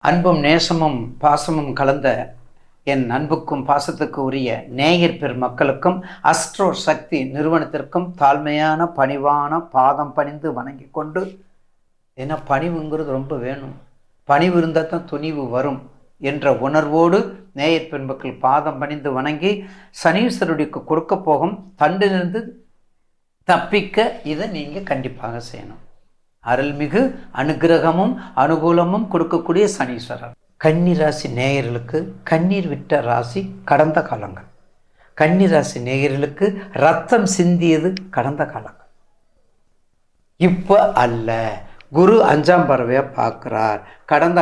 அன்பும் நேசமும் பாசமும் கலந்த என் அன்புக்கும் பாசத்துக்கு உரிய நேயர் பெருமக்களுக்கும் அஸ்ட்ரோ சக்தி நிறுவனத்திற்கும் தாழ்மையான பணிவான பாதம் பணிந்து வணங்கி கொண்டு, ஏன்னா பணிவுங்கிறது ரொம்ப வேணும், பணிவு இருந்தால் தான் துணிவு வரும் என்ற உணர்வோடு நேயர் பெருமக்கள் பாதம் பணிந்து வணங்கி, சனீஸ்வரனுடைய கொடுக்க போகும் தண்டிலிருந்து தப்பிக்க இதை நீங்கள் கண்டிப்பாக செய்யணும். அருள்மிகு அனுகிரகமும் அனுகூலமும் கொடுக்கக்கூடிய சனீஸ்வரர். கன்னி ராசி நேயர்களுக்கு கண்ணீர் விட்ட ராசி கடந்த காலங்கள். கன்னி ராசி நேயர்களுக்கு ரத்தம் சிந்தியது கடந்த காலங்கள். இப்போ அல்ல, குரு 5ஆம் பறவையாக பார்க்குறார். கடந்த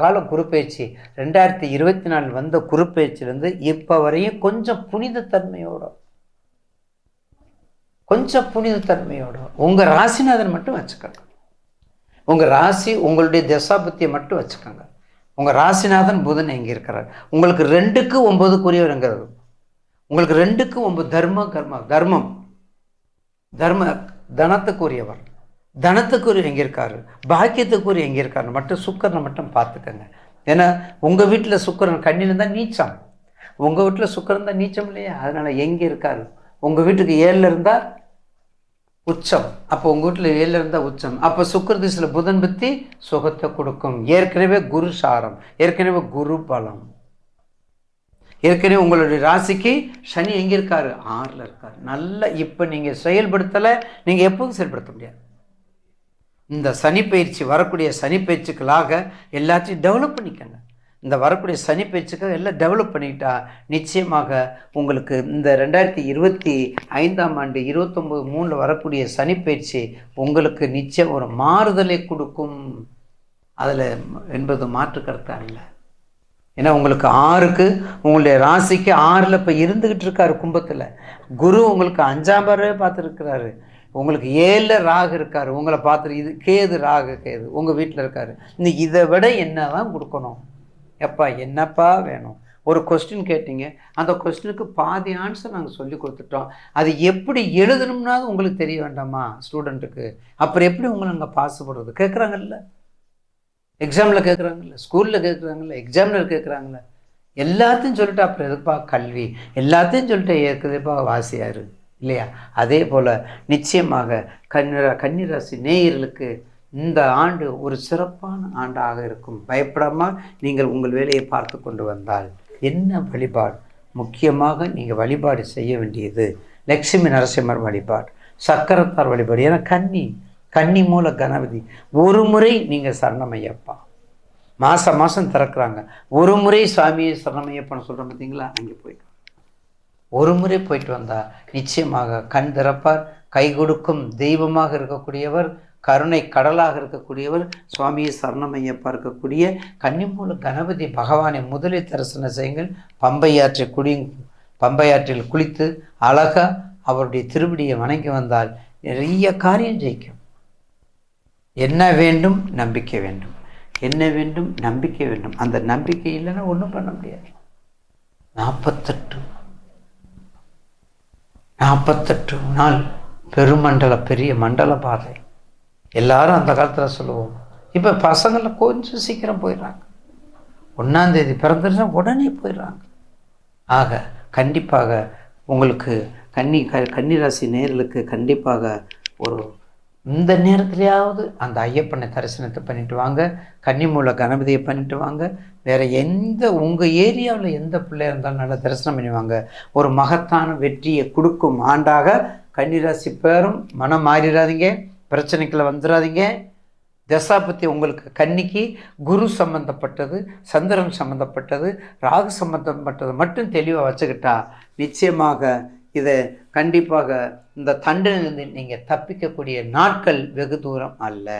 கால குரு பயிற்சி 2024 வந்த குரு பயிற்சியிலேருந்து இப்போ வரையும் கொஞ்சம் புனிதத்தன்மையோட உங்கள் ராசிநாதன் மட்டும் வச்சுக்கோங்க. உங்கள் ராசி உங்களுடைய தசாபத்தியை மட்டும் வச்சுக்கோங்க. உங்கள் ராசிநாதன் புதன் எங்கே இருக்கிறார்? உங்களுக்கு 2க்கு 9 எங்கிறது? உங்களுக்கு 2க்கு 9 தனத்துக்குரியவர். தனத்துக்குரிய எங்கே இருக்காரு? பாக்கியத்துக்குரிய எங்கே இருக்காரு மட்டும் சுக்கரனை மட்டும் பார்த்துக்கோங்க. ஏன்னா உங்கள் வீட்டில் சுக்கரன் கண்ணில் இருந்தால் நீச்சம், உங்கள் வீட்டில் சுக்கரன் தான் நீச்சம் இல்லையா? அதனால் எங்கே இருக்காரு? உங்கள் வீட்டுக்கு 7ல் இருந்தால் உச்சம். அப்போ உங்கள் வீட்டில் 7ல் இருந்தால் உச்சம். அப்போ சுக்கிர திசையில் புதன் புத்தி சுகத்தை கொடுக்கும். ஏற்கனவே குரு சாரம், ஏற்கனவே குரு பலம், ஏற்கனவே உங்களுடைய ராசிக்கு சனி எங்கே இருக்காரு? 6ல் இருக்காரு. நல்ல இப்போ நீங்கள் செயல்படுத்தலை, நீங்கள் எப்போதும் செயல்படுத்த முடியாது. இந்த சனி பயிற்சி, வரக்கூடிய சனி பயிற்சிகளாக எல்லாத்தையும் டெவலப் பண்ணிக்கங்க. இந்த வரக்கூடிய சனி பயிற்சிக்காக எல்லாம் டெவலப் பண்ணிக்கிட்டா நிச்சயமாக உங்களுக்கு இந்த 2025ஆம் ஆண்டு 29/3 வரக்கூடிய சனி பயிற்சி உங்களுக்கு நிச்சயம் ஒரு மாறுதலை கொடுக்கும். அதில் என்பது மாற்று கருத்து அல்ல. ஏன்னா உங்களுக்கு 6க்கு, உங்களுடைய ராசிக்கு 6ல் இப்போ இருந்துக்கிட்டு இருக்காரு கும்பத்தில். குரு உங்களுக்கு 5ஆம் பறவை பார்த்துருக்கிறாரு. உங்களுக்கு 7ல் ராகு இருக்காரு, உங்களை பார்த்துரு. இது கேது, ராகு கேது உங்கள் வீட்டில் இருக்காரு. இன்னைக்கு இதை விட என்ன தான் கொடுக்கணும்? எப்பா என்னப்பா வேணும்? ஒரு கொஸ்டின் கேட்டீங்க, அந்த கொஸ்டினுக்கு பாதி ஆன்சர் நாங்கள் சொல்லி கொடுத்துட்டோம். அது எப்படி எழுதணும்னா உங்களுக்கு தெரிய வேண்டாமா ஸ்டூடெண்ட்டுக்கு? அப்புறம் எப்படி உங்களை அங்கே பாஸ் பண்ணுறது? கேட்குறாங்கல்ல, எக்ஸாமில் கேட்குறாங்கல்ல, ஸ்கூலில் கேட்குறாங்கல்ல, எக்ஸாமினர் கேட்குறாங்கல்ல. எல்லாத்தையும் சொல்லிட்டு அப்புறம் எதுப்பா கல்வி? எல்லாத்தையும் சொல்லிட்டு ஏற்கனவேப்பா வாசியாரு இல்லையா? அதே போல் நிச்சயமாக கன்னிராசி நேயர்களுக்கு இந்த ஆண்டு ஒரு சிறப்பான ஆண்டாக இருக்கும். பயப்படாமல் நீங்கள் உங்கள் வேலையை பார்த்து கொண்டு வந்தால் என்ன வழிபாடு? முக்கியமாக நீங்கள் வழிபாடு செய்ய வேண்டியது லட்சுமி நரசிம்மர் வழிபாடு, சக்கரத்தார் வழிபாடு. ஏன்னா கன்னி மூல கணபதி. ஒரு முறை நீங்கள் சரணமையப்பா, மாதம் திறக்கிறாங்க, ஒரு முறை சுவாமியை சரணமையப்பான்னு சொல்கிறோம் பார்த்தீங்களா? அங்கே போய்ட்டு ஒரு முறை போயிட்டு வந்தால் நிச்சயமாக கண் திறப்பார். கை கொடுக்கும் தெய்வமாக இருக்கக்கூடியவர், கருணை கடலாக இருக்கக்கூடியவர், சுவாமியை சரணமையப்பா இருக்கக்கூடிய கன்னிமூல கணபதி பகவானை முதலில் தரிசனம் செய்யுங்கள். பம்பையாற்றில் குளித்து அழகாக அவருடைய திருவடியை வணங்கி வந்தால் நிறைய காரியம் ஜெயிக்கும். என்ன வேண்டும்? நம்பிக்கை வேண்டும். என்ன வேண்டும்? நம்பிக்கை வேண்டும். அந்த நம்பிக்கை இல்லைன்னா ஒன்றும் பண்ண முடியாது. 48 நாள் பெருமண்டல பெரிய மண்டல பாதை. எல்லாரும் அந்த காலத்தில் சொல்லுவோம். இப்போ பசங்களில் கொஞ்சம் சீக்கிரம் போயிடுறாங்க. 1ஆம் தேதி பிறந்துருச்சா உடனே போயிடுறாங்க. ஆக கண்டிப்பாக உங்களுக்கு கன்னிராசி நேயர்களுக்கு கண்டிப்பாக ஒரு இந்த நேரத்துலையாவது அந்த ஐயப்பனை தரிசனத்தை பண்ணிட்டு வாங்க, கன்னிமூல கணபதியை பண்ணிட்டு வாங்க. வேறு எந்த உங்கள் ஏரியாவில் எந்த பிள்ளையாக இருந்தாலும் நல்லா தரிசனம் பண்ணுவாங்க. ஒரு மகத்தான வெற்றியை கொடுக்கும் ஆண்டாக கன்னிராசி பேரும். மனம் மாறிடாதீங்க, பிரச்சனைக்குள்ள வந்துடாதீங்க. தசாபத்தி உங்களுக்கு கன்னிக்கு குரு சம்பந்தப்பட்டது, சந்திரன் சம்பந்தப்பட்டது, ராகு சம்பந்தப்பட்டது மட்டும் தெளிவாக வச்சுக்கிட்டா நிச்சயமாக இதை கண்டிப்பாக இந்த தண்டனையிலிருந்து நீங்கள் தப்பிக்கக்கூடிய நாட்கள் வெகு தூரம் அல்ல.